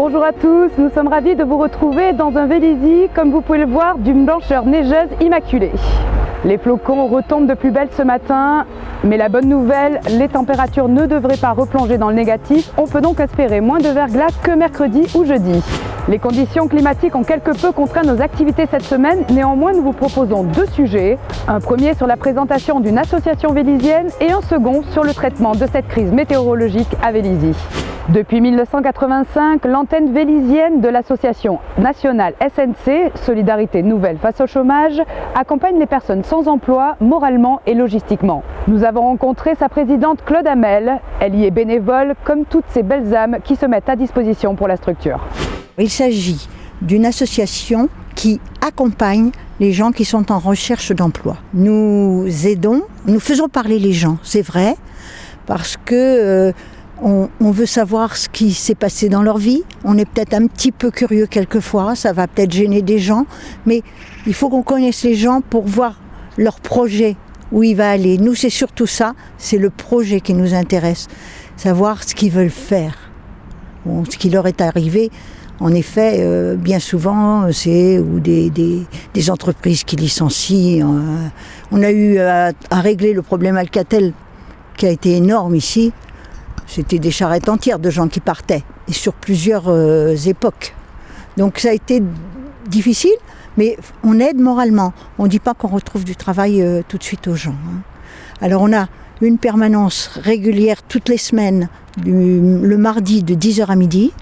Bonjour à tous, nous sommes ravis de vous retrouver dans un Vélizy, comme vous pouvez le voir, d'une blancheur neigeuse immaculée. Les flocons retombent de plus belle ce matin, mais la bonne nouvelle, les températures ne devraient pas replonger dans le négatif. On peut donc espérer moins de verglas que mercredi ou jeudi. Les conditions climatiques ont quelque peu contraint nos activités cette semaine, néanmoins nous vous proposons deux sujets. Un premier sur la présentation d'une association vélizyenne et un second sur le traitement de cette crise météorologique à Vélizy. Depuis 1985, l'antenne vélizyenne de l'association nationale SNC, Solidarité Nouvelle face au chômage, accompagne les personnes sans emploi moralement et logistiquement. Nous avons rencontré sa présidente Claude Hamel. Elle y est bénévole comme toutes ces belles âmes qui se mettent à disposition pour la structure. Il s'agit d'une association qui accompagne les gens qui sont en recherche d'emploi. Nous aidons, nous faisons parler les gens, c'est vrai, parce que on veut savoir ce qui s'est passé dans leur vie. On est peut-être un petit peu curieux quelquefois, ça va peut-être gêner des gens, mais il faut qu'on connaisse les gens pour voir leur projet, où il va aller. Nous, c'est surtout ça, c'est le projet qui nous intéresse, savoir ce qu'ils veulent faire. Bon, ce qui leur est arrivé, en effet, bien souvent, c'est ou des entreprises qui licencient. On a eu à régler le problème Alcatel qui a été énorme ici. C'était des charrettes entières de gens qui partaient, et sur plusieurs époques. Donc ça a été difficile, mais on aide moralement. On ne dit pas qu'on retrouve du travail tout de suite aux gens. Alors on a une permanence régulière toutes les semaines, le mardi de 10h à midi.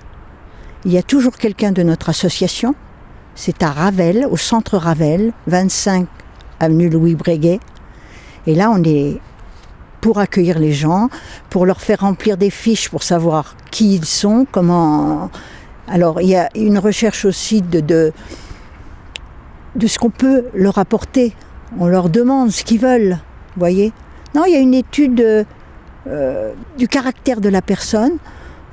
Il y a toujours quelqu'un de notre association. C'est à Ravel, au centre Ravel, 25 avenue Louis Breguet. Et là, on est pour accueillir les gens, pour leur faire remplir des fiches pour savoir qui ils sont, comment. Alors, il y a une recherche aussi de ce qu'on peut leur apporter. On leur demande ce qu'ils veulent, vous voyez. Non, il y a une étude du caractère de la personne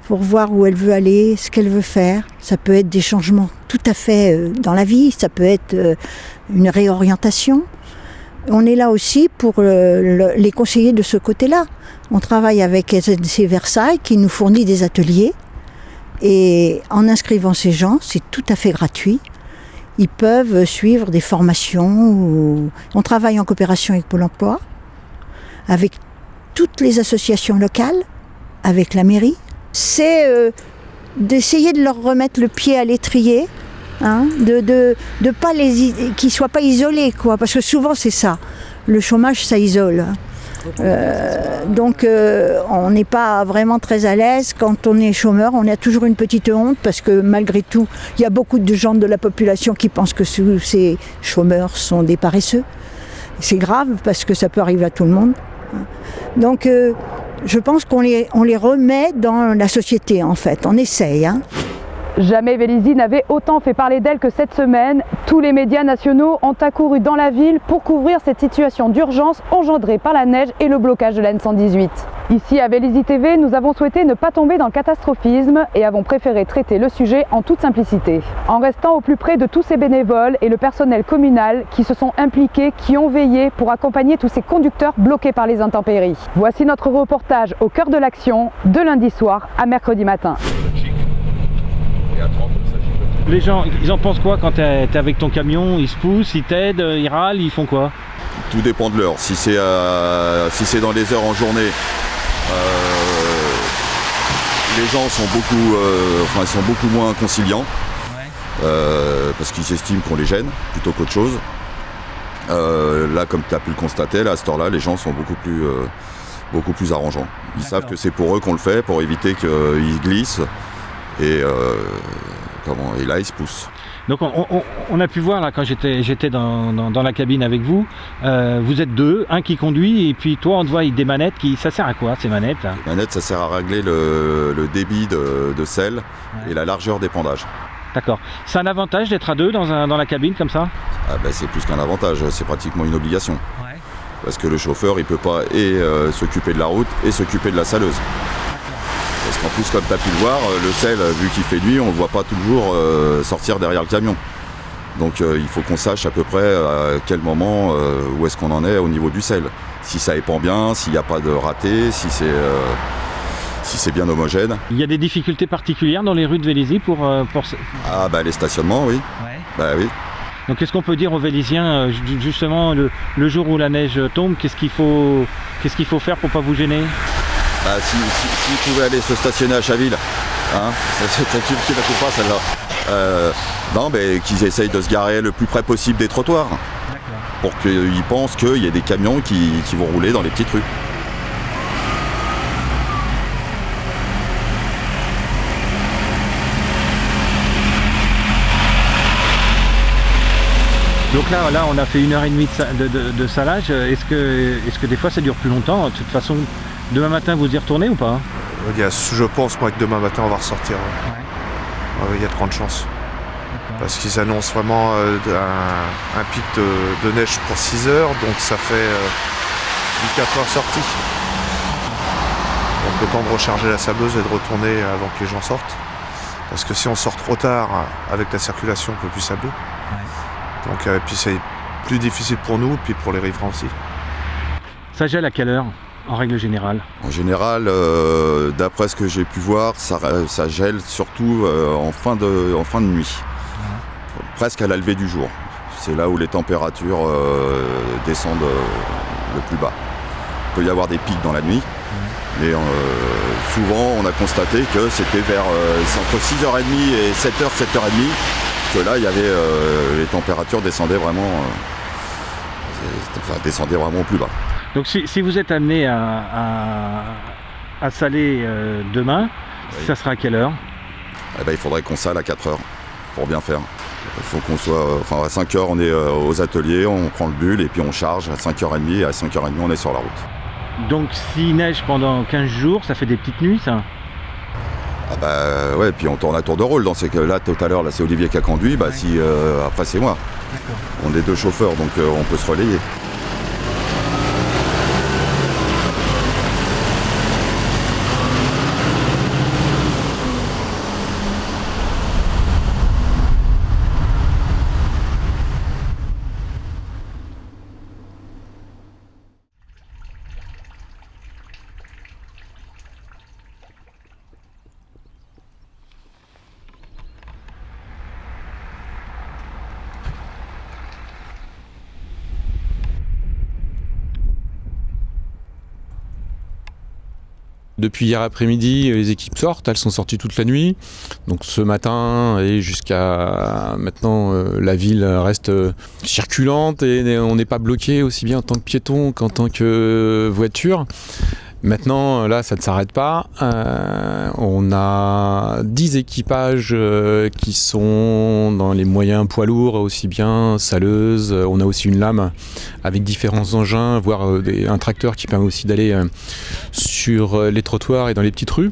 pour voir où elle veut aller, ce qu'elle veut faire. Ça peut être des changements tout à fait dans la vie, ça peut être une réorientation. On est là aussi pour les conseiller de ce côté-là. On travaille avec SNC Versailles qui nous fournit des ateliers et en inscrivant ces gens, c'est tout à fait gratuit. Ils peuvent suivre des formations. On travaille en coopération avec Pôle emploi, avec toutes les associations locales, avec la mairie. C'est d'essayer de leur remettre le pied à l'étrier. De pas qu'ils soient pas isolés, quoi, parce que souvent c'est ça. Le chômage, ça isole. Donc on n'est pas vraiment très à l'aise quand on est chômeur. On a toujours une petite honte parce que malgré tout, il y a beaucoup de gens de la population qui pensent que ces chômeurs sont des paresseux. C'est grave parce que ça peut arriver à tout le monde. Donc je pense qu'on les remet dans la société en fait. On essaye. Jamais Vélizy n'avait autant fait parler d'elle que cette semaine. Tous les médias nationaux ont accouru dans la ville pour couvrir cette situation d'urgence engendrée par la neige et le blocage de la N118. Ici à Vélizy TV, nous avons souhaité ne pas tomber dans le catastrophisme et avons préféré traiter le sujet en toute simplicité. En restant au plus près de tous ces bénévoles et le personnel communal qui se sont impliqués, qui ont veillé pour accompagner tous ces conducteurs bloqués par les intempéries. Voici notre reportage au cœur de l'action, de lundi soir à mercredi matin. Les gens, ils en pensent quoi quand t'es avec ton camion? Ils se poussent, ils t'aident, ils râlent, ils font quoi? Tout dépend de l'heure. Si c'est dans les heures en journée, les gens sont beaucoup moins conciliants, parce qu'ils estiment qu'on les gêne plutôt qu'autre chose. Là, comme tu as pu le constater, là, à cette heure-là, les gens sont beaucoup plus arrangeants. Ils savent que c'est pour eux qu'on le fait, pour éviter qu'ils glissent. Et là, ils se poussent. Donc on a pu voir là quand j'étais dans la cabine avec vous, vous êtes deux, un qui conduit et puis toi on te voit avec des manettes ça sert à quoi ces manettes là? Les manettes ça sert à régler le débit de sel et la largeur d'épandage. D'accord. C'est un avantage d'être à deux dans la cabine comme ça? C'est plus qu'un avantage, c'est pratiquement une obligation. Ouais. Parce que le chauffeur il peut pas s'occuper de la route et s'occuper de la saleuse. Parce qu'en plus, comme tu as pu le voir, le sel, vu qu'il fait nuit, on ne le voit pas toujours sortir derrière le camion. Donc il faut qu'on sache à peu près à quel moment, où est-ce qu'on en est au niveau du sel. Si ça épand bien, s'il n'y a pas de raté, si c'est... si c'est bien homogène. Il y a des difficultés particulières dans les rues de Vélizy pour... Ah bah les stationnements, oui. Ouais. Bah oui. Donc qu'est-ce qu'on peut dire aux Vélysiens, justement, le jour où la neige tombe, qu'est-ce qu'il faut faire pour pas vous gêner? Bah, s'ils pouvaient aller se stationner à Chaville, hein, tu la trouves pas celle-là. Non, mais qu'ils essayent de se garer le plus près possible des trottoirs. Pour qu'ils pensent qu'il y a des camions qui vont rouler dans les petites rues. Donc là, on a fait 1h30 de salage. Est-ce que des fois ça dure plus longtemps? De toute façon, demain matin vous y retournez ou pas? Je pense moi que demain matin on va ressortir. Ouais. Il y a de grandes chances. Parce qu'ils annoncent vraiment un pic de neige pour 6 heures, donc ça fait 4 heures sortie. Donc le temps de recharger la sableuse et de retourner avant que les gens sortent. Parce que si on sort trop tard avec la circulation, on ne peut plus sabler. Donc puis c'est plus difficile pour nous, puis pour les riverains aussi. Ça gèle à quelle heure, en règle générale? En général, d'après ce que j'ai pu voir, ça gèle surtout en fin de nuit. Presque à la levée du jour. C'est là où les températures descendent le plus bas. Il peut y avoir des pics dans la nuit, mais souvent on a constaté que c'était entre 6h30 et 7h, 7h30, que là il y avait les températures descendaient vraiment au plus bas. Donc si vous êtes amené à saler demain, oui. Ça sera à quelle heure? Il faudrait qu'on sale à 4h pour bien faire. Il faut qu'on soit... à 5h on est aux ateliers, on prend le bulle et puis on charge à 5h30 et à 5h30 on est sur la route. Donc s'il neige pendant 15 jours, ça fait des petites nuits ça? Ouais, puis on tourne à tour de rôle dans ces cas-là. Tout à l'heure, là, c'est Olivier qui a conduit, après c'est moi. On est 2 chauffeurs, donc on peut se relayer. Depuis hier après-midi, les équipes sortent, elles sont sorties toute la nuit. Donc ce matin et jusqu'à maintenant, la ville reste circulante et on n'est pas bloqué aussi bien en tant que piéton qu'en tant que voiture. Maintenant, là, ça ne s'arrête pas. On a 10 équipages qui sont dans les moyens poids lourds, aussi bien saleuses. On a aussi une lame avec différents engins, voire un tracteur qui permet aussi d'aller sur les trottoirs et dans les petites rues.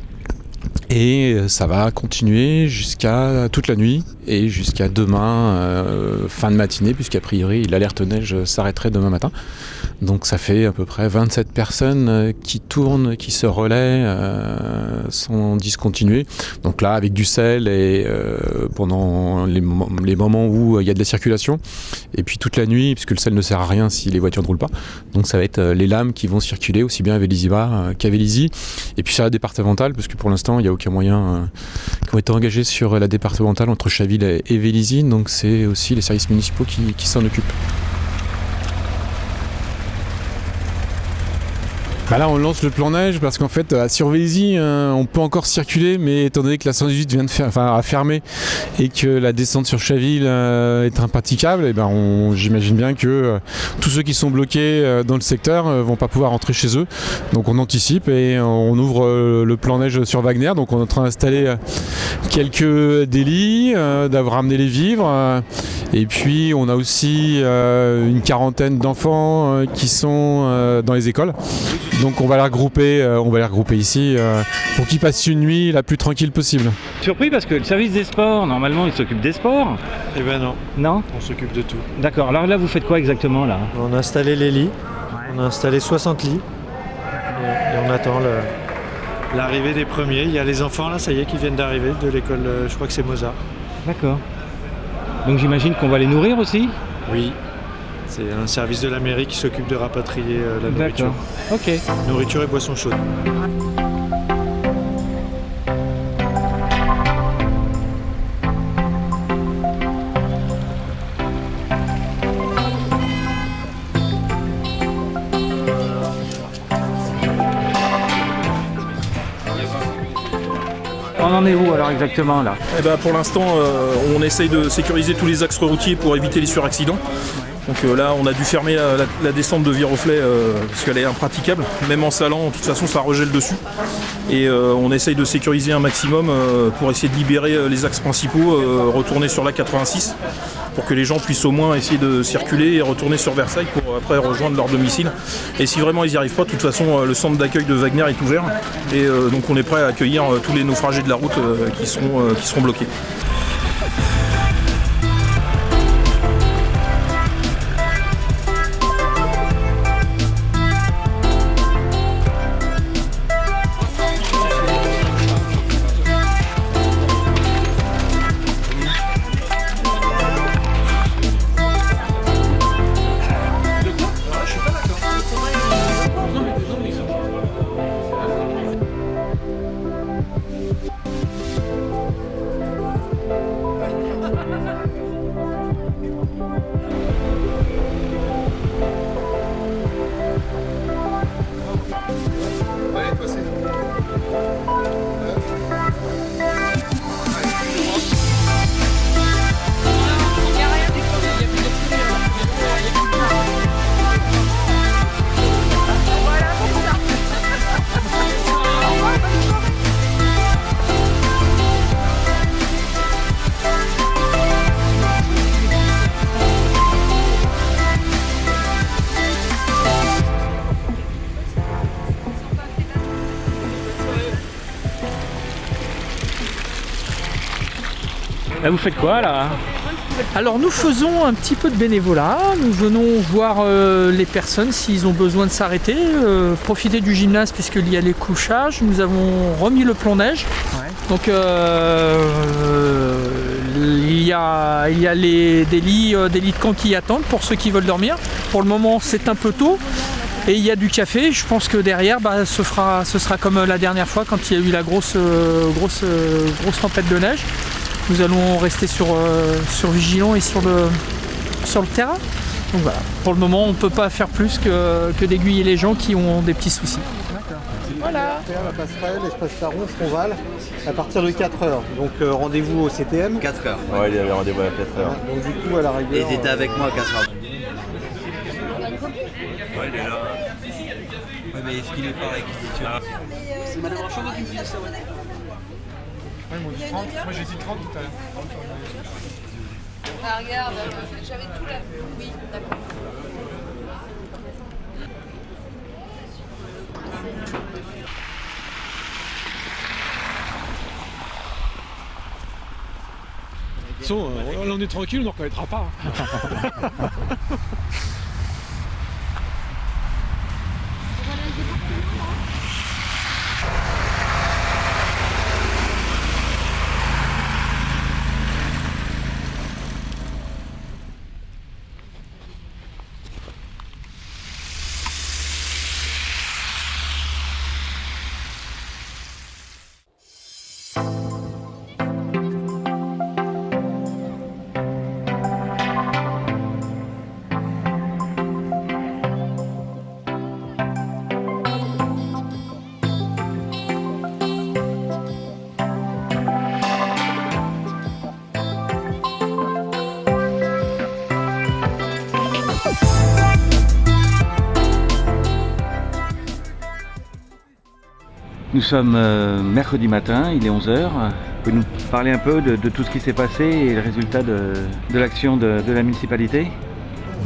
Et ça va continuer jusqu'à toute la nuit et jusqu'à demain, fin de matinée, puisqu'a priori l'alerte neige s'arrêterait demain matin. Donc ça fait à peu près 27 personnes qui tournent, qui se relaient sans discontinuer. Donc là avec du sel et pendant les moments où il y a de la circulation. Et puis toute la nuit, puisque le sel ne sert à rien si les voitures ne roulent pas. Donc ça va être les lames qui vont circuler aussi bien à Vélizy-Bas qu'à Vélizy. Et puis sur la départementale, parce que pour l'instant il n'y a aucun moyen qui ont été engagés sur la départementale entre Chaville et Vélizy. Donc c'est aussi les services municipaux qui s'en occupent. Là on lance le plan neige parce qu'en fait sur Vélizy on peut encore circuler, mais étant donné que la 118 a fermé et que la descente sur Chaville est impraticable, et j'imagine bien que tous ceux qui sont bloqués dans le secteur vont pas pouvoir rentrer chez eux. Donc on anticipe et on ouvre le plan neige sur Wagner. Donc on est en train d'installer quelques délits, d'avoir ramené les vivres. Et puis on a aussi une quarantaine d'enfants qui sont dans les écoles. Donc on va les regrouper ici pour qu'ils passent une nuit la plus tranquille possible. Surpris parce que le service des sports, normalement il s'occupe des sports. Eh ben non. Non ? On s'occupe de tout. D'accord, alors là vous faites quoi exactement là ? On a installé les lits, on a installé 60 lits et on attend l'arrivée des premiers. Il y a les enfants là, ça y est, qui viennent d'arriver de l'école, je crois que c'est Mozart. D'accord. Donc j'imagine qu'on va les nourrir aussi ? Oui. C'est un service de la mairie qui s'occupe de rapatrier la nourriture. D'accord. Ok. Nourriture et boissons chaudes. On en est où alors exactement là? Eh ben, pour l'instant, on essaye de sécuriser tous les axes routiers pour éviter les suraccidents. Donc là, on a dû fermer la descente de Viroflay parce qu'elle est impraticable. Même en salant, de toute façon, ça regèle dessus. Et on essaye de sécuriser un maximum pour essayer de libérer les axes principaux, retourner sur la 86 pour que les gens puissent au moins essayer de circuler et retourner sur Versailles pour après rejoindre leur domicile. Et si vraiment ils n'y arrivent pas, de toute façon, le centre d'accueil de Wagner est ouvert. Et donc on est prêt à accueillir tous les naufragés de la route qui seront bloqués. Là, vous faites quoi là? Alors nous faisons un petit peu de bénévolat, nous venons voir les personnes s'ils ont besoin de s'arrêter, profiter du gymnase puisqu'il y a les couchages, nous avons remis le plan neige, donc il y a des lits de camp qui attendent pour ceux qui veulent dormir. Pour le moment c'est un peu tôt et il y a du café, je pense que derrière ce sera comme la dernière fois quand il y a eu la grosse tempête de neige. Nous allons rester sur Vigilant et sur le terrain. Donc voilà, pour le moment on ne peut pas faire plus que d'aiguiller les gens qui ont des petits soucis. Voilà. La passerelle, l'espace Taron, Fronval, à partir de 4h. Donc rendez-vous au CTM. 4h. Ouais, il y avait rendez-vous à 4h. Donc du coup à la rigueur. Ils étaient avec moi à 4h. Ouais, il est là. Ouais, mais est-ce qu'il est par réquisition? C'est Madame Archambault qui me dit ça, ouais. Ouais, ils m'ont dit 30, moi j'ai dit 30 tout à l'heure. Ah regarde, j'avais tout là. Oui, d'accord. Là on est tranquille, on ne reconnaîtra pas. Nous sommes mercredi matin, il est 11h. Vous pouvez nous parler un peu de tout ce qui s'est passé et le résultat de l'action de la municipalité?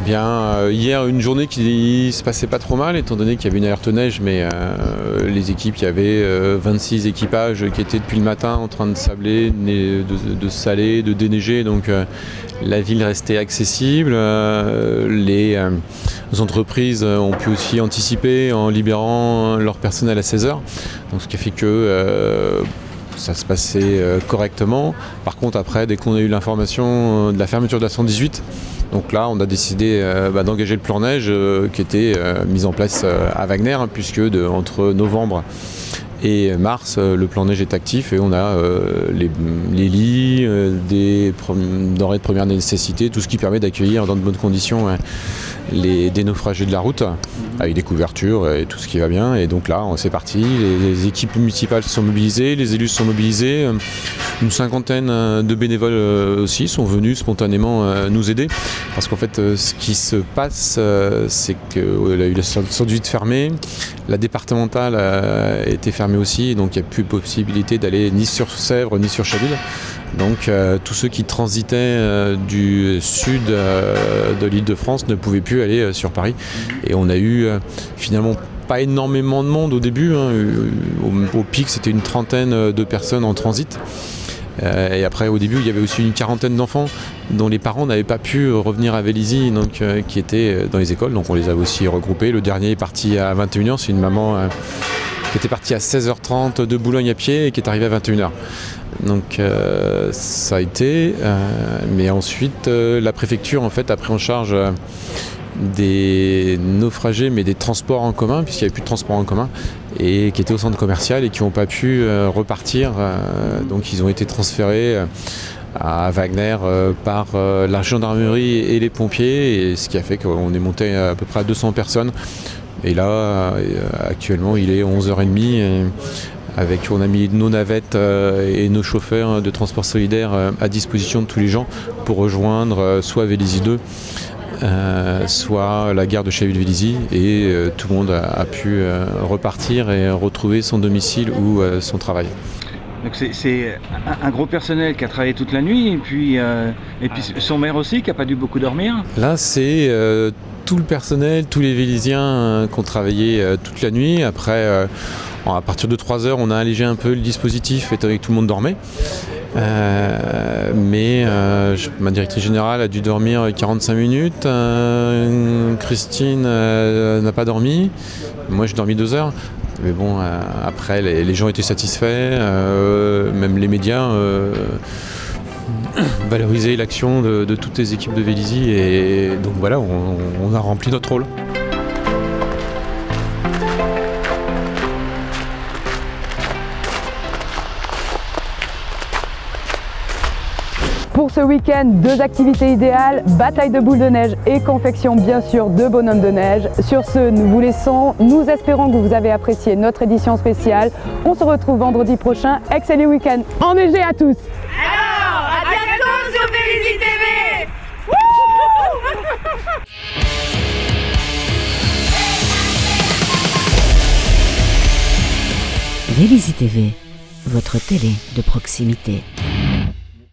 Bien, hier une journée qui se passait pas trop mal étant donné qu'il y avait une alerte neige, mais les équipes, il y avait 26 équipages qui étaient depuis le matin en train de sabler, de saler, de déneiger, donc la ville restait accessible. Les entreprises ont pu aussi anticiper en libérant leur personnel à 16h, donc ce qui a fait que ça se passait correctement. Par contre après, dès qu'on a eu l'information de la fermeture de la 118, donc là, on a décidé d'engager le plan neige qui était mis en place à Wagner, puisque entre novembre Et mars, le plan neige est actif et on a les lits, des denrées de première nécessité, tout ce qui permet d'accueillir dans de bonnes conditions des naufragés de la route, avec des couvertures et tout ce qui va bien. Et donc là, c'est parti, les équipes municipales sont mobilisées, les élus sont mobilisés, une cinquantaine de bénévoles aussi sont venus spontanément nous aider. Parce qu'en fait, ce qui se passe, c'est qu'il y a eu la conduite fermée, la départementale a été fermée aussi, donc il n'y a plus possibilité d'aller ni sur Sèvres ni sur Chaville. Donc tous ceux qui transitaient du sud de l'Île-de-France ne pouvaient plus aller sur Paris. Et on a eu finalement pas énormément de monde au début. Au pic, c'était une trentaine de personnes en transit. Et après, au début, il y avait aussi une quarantaine d'enfants dont les parents n'avaient pas pu revenir à Vélizy, donc qui étaient dans les écoles. Donc on les a aussi regroupés. Le dernier est parti à 21h. C'est une maman qui était partie à 16h30 de Boulogne à pied et qui est arrivée à 21h. Donc ça a été, mais ensuite la préfecture en fait a pris en charge des naufragés mais des transports en commun, puisqu'il n'y avait plus de transports en commun, et qui étaient au centre commercial et qui n'ont pas pu repartir, donc ils ont été transférés à Wagner par la gendarmerie et les pompiers, et ce qui a fait qu'on est monté à peu près à 200 personnes. Et là actuellement il est 11h30 on a mis nos navettes et nos chauffeurs de transport solidaire à disposition de tous les gens pour rejoindre soit Vélizy 2, soit la gare de Chaville-Vélizy, et tout le monde a pu repartir et retrouver son domicile ou son travail. Donc c'est un gros personnel qui a travaillé toute la nuit, et puis son maire aussi qui n'a pas dû beaucoup dormir. Là c'est tout le personnel, tous les Vélizyens qui ont travaillé toute la nuit. Après à partir de 3h, on a allégé un peu le dispositif, étant donné que tout le monde dormait. Mais ma directrice générale a dû dormir 45 minutes. Christine n'a pas dormi. Moi, j'ai dormi 2 heures. Mais bon, après, les gens étaient satisfaits. Même les médias valorisaient l'action de toutes les équipes de Vélizy. Et donc voilà, on a rempli notre rôle. Pour ce week-end, 2 activités idéales, bataille de boules de neige et confection bien sûr de bonhommes de neige. Sur ce, nous vous laissons. Nous espérons que vous avez apprécié notre édition spéciale. On se retrouve vendredi prochain. Excellent week-end enneigé à tous. Alors, à bientôt sur Vélizy TV. Vélizy TV, votre télé de proximité.